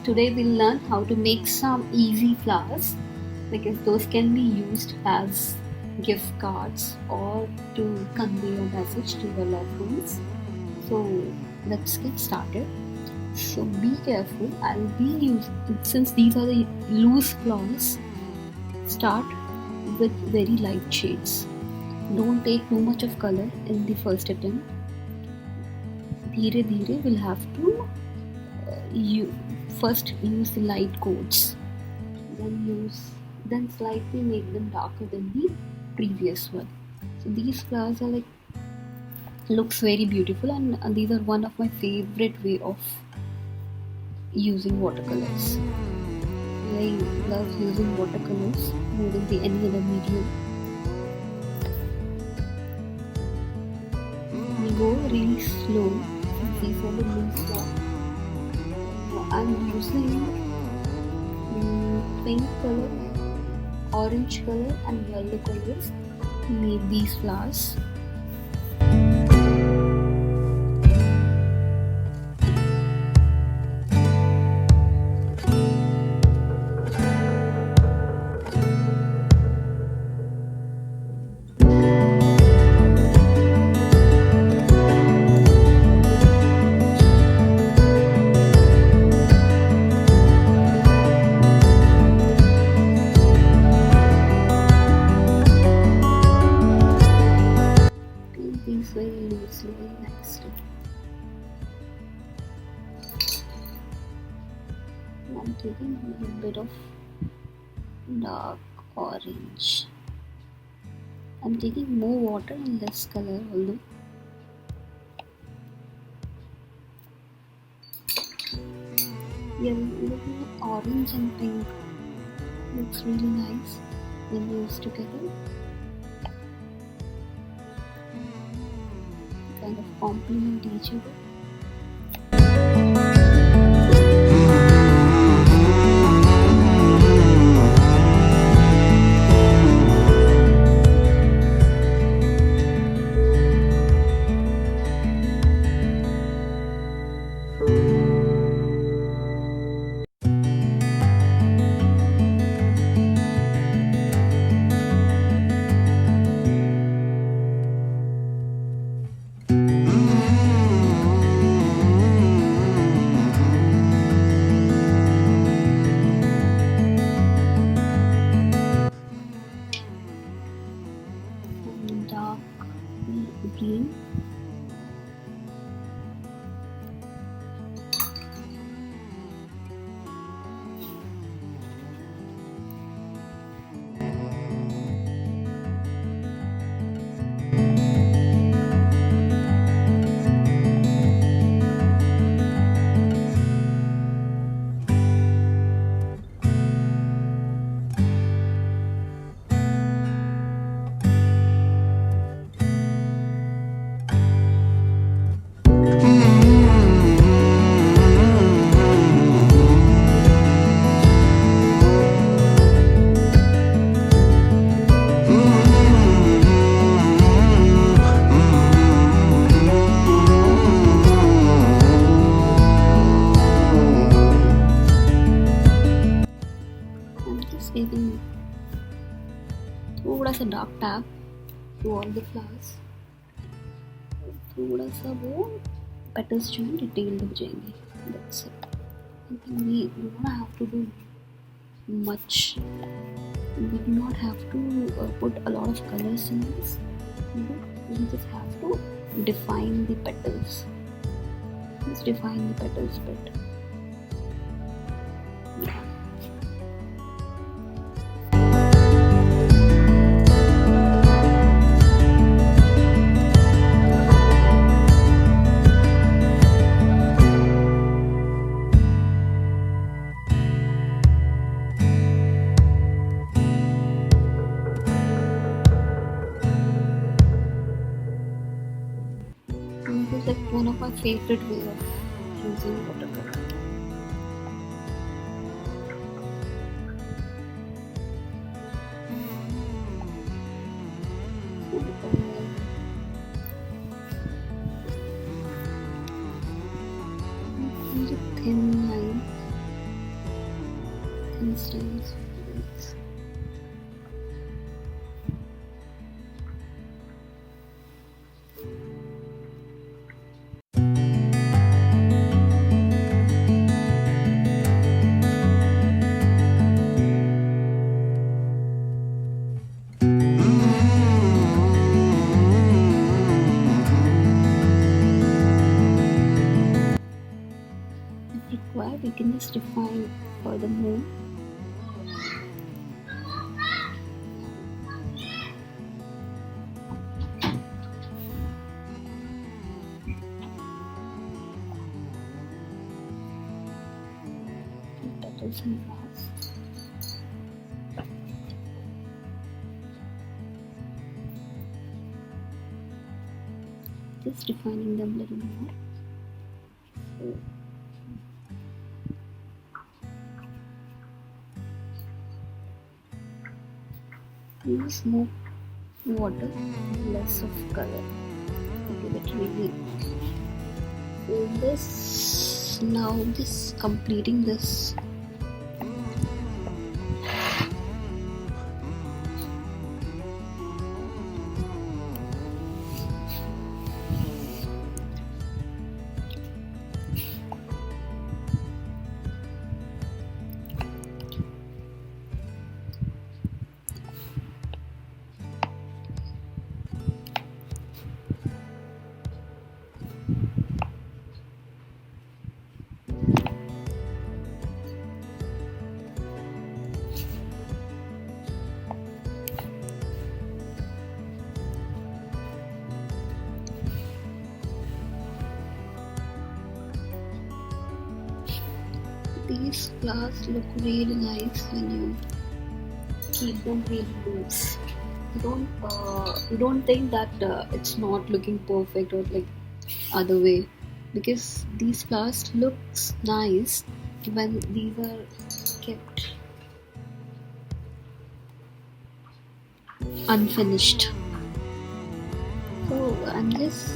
Today we'll learn how to make some easy flowers because those can be used as gift cards or to convey a message to your loved ones. So let's get started. So be careful. I'll be using, since these are the loose flowers, start with very light shades. Don't take too much of color in the first attempt. Dheere dheere we'll have to you first use the light coats, then slightly make them darker than the previous one. So these flowers are looks very beautiful, and these are one of my favorite way of using watercolors. I love using watercolors more than any other medium. We go really slow since these are the loose flowers. I'm using pink color, orange color and yellow colors to make these flowers. These very loosely, very nicely. I'm taking a little bit of dark orange. I'm taking more water and less color, although yellow, orange and pink looks really nice when used together. Kind of complement each other. Dark green. Giving थोड़ा सा dark tap to all the flowers, थोड़ा सा वो petals जो हैं detailed हो जाएंगे. That's it. We do not have to do much. We do not have to put a lot of colors in this. We just have to define the petals. Just define the petals bit. Yeah. This is like one of my favorite way of using watercolor. Thin line stems. If required, we can just define furthermore. Petals and flowers. Just defining them a little more. Use more water, less of color. Give it really. So this now just completing this. These flowers look really nice when you keep them really loose. You don't think that it's not looking perfect or like other way, because these flowers looks nice when these are kept unfinished. So I'm just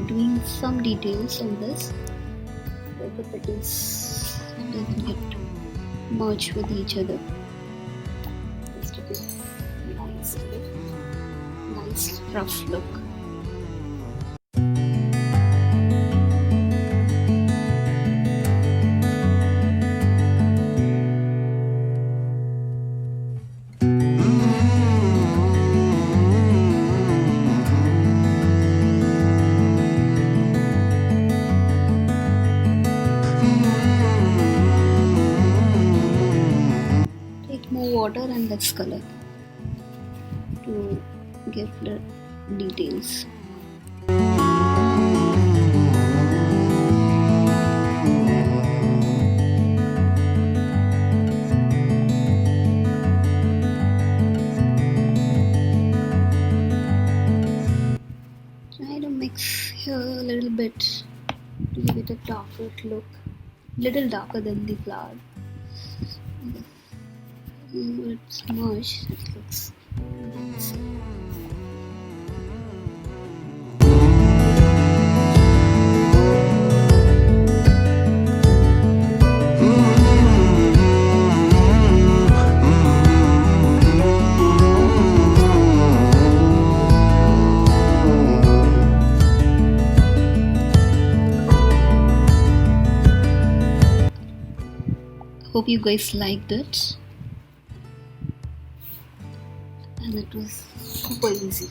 doing some details on this, so the petals doesn't get merged with each other. Just a bit nice rough look. Water and less color to give the details. Try to mix here a little bit to give it a darker look, little darker than the flower. It's merged, it looks nice. Hope you guys liked it. And it was super easy.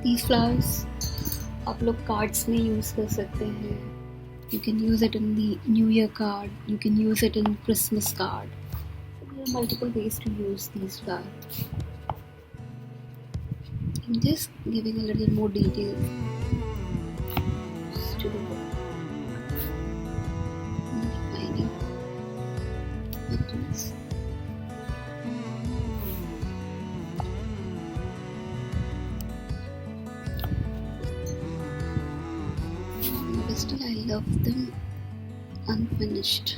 These flowers आप लोग cards में use कर सकते हैं. You can use it in the New Year card. You can use it in Christmas card. So there are multiple ways to use these flowers. I'm just giving a little more detail to the book. Defining petals. love them unfinished.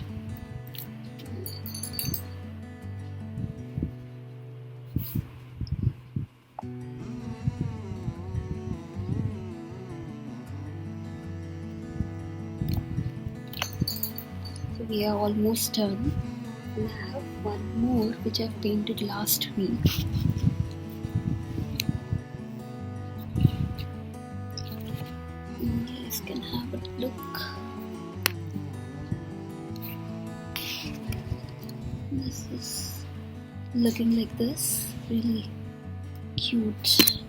So we are almost done. I have one more which I've painted last week. You guys can have a look. This is looking like this, really cute.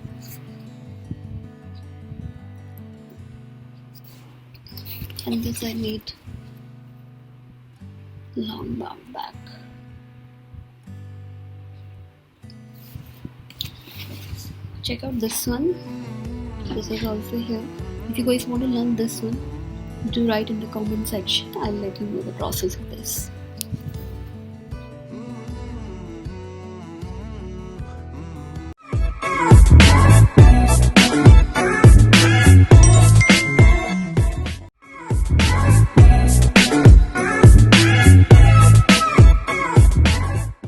And this I made long back. Check out this one. This is also here. If you guys want to learn this one, do write in the comment section. I'll let you know the process of this.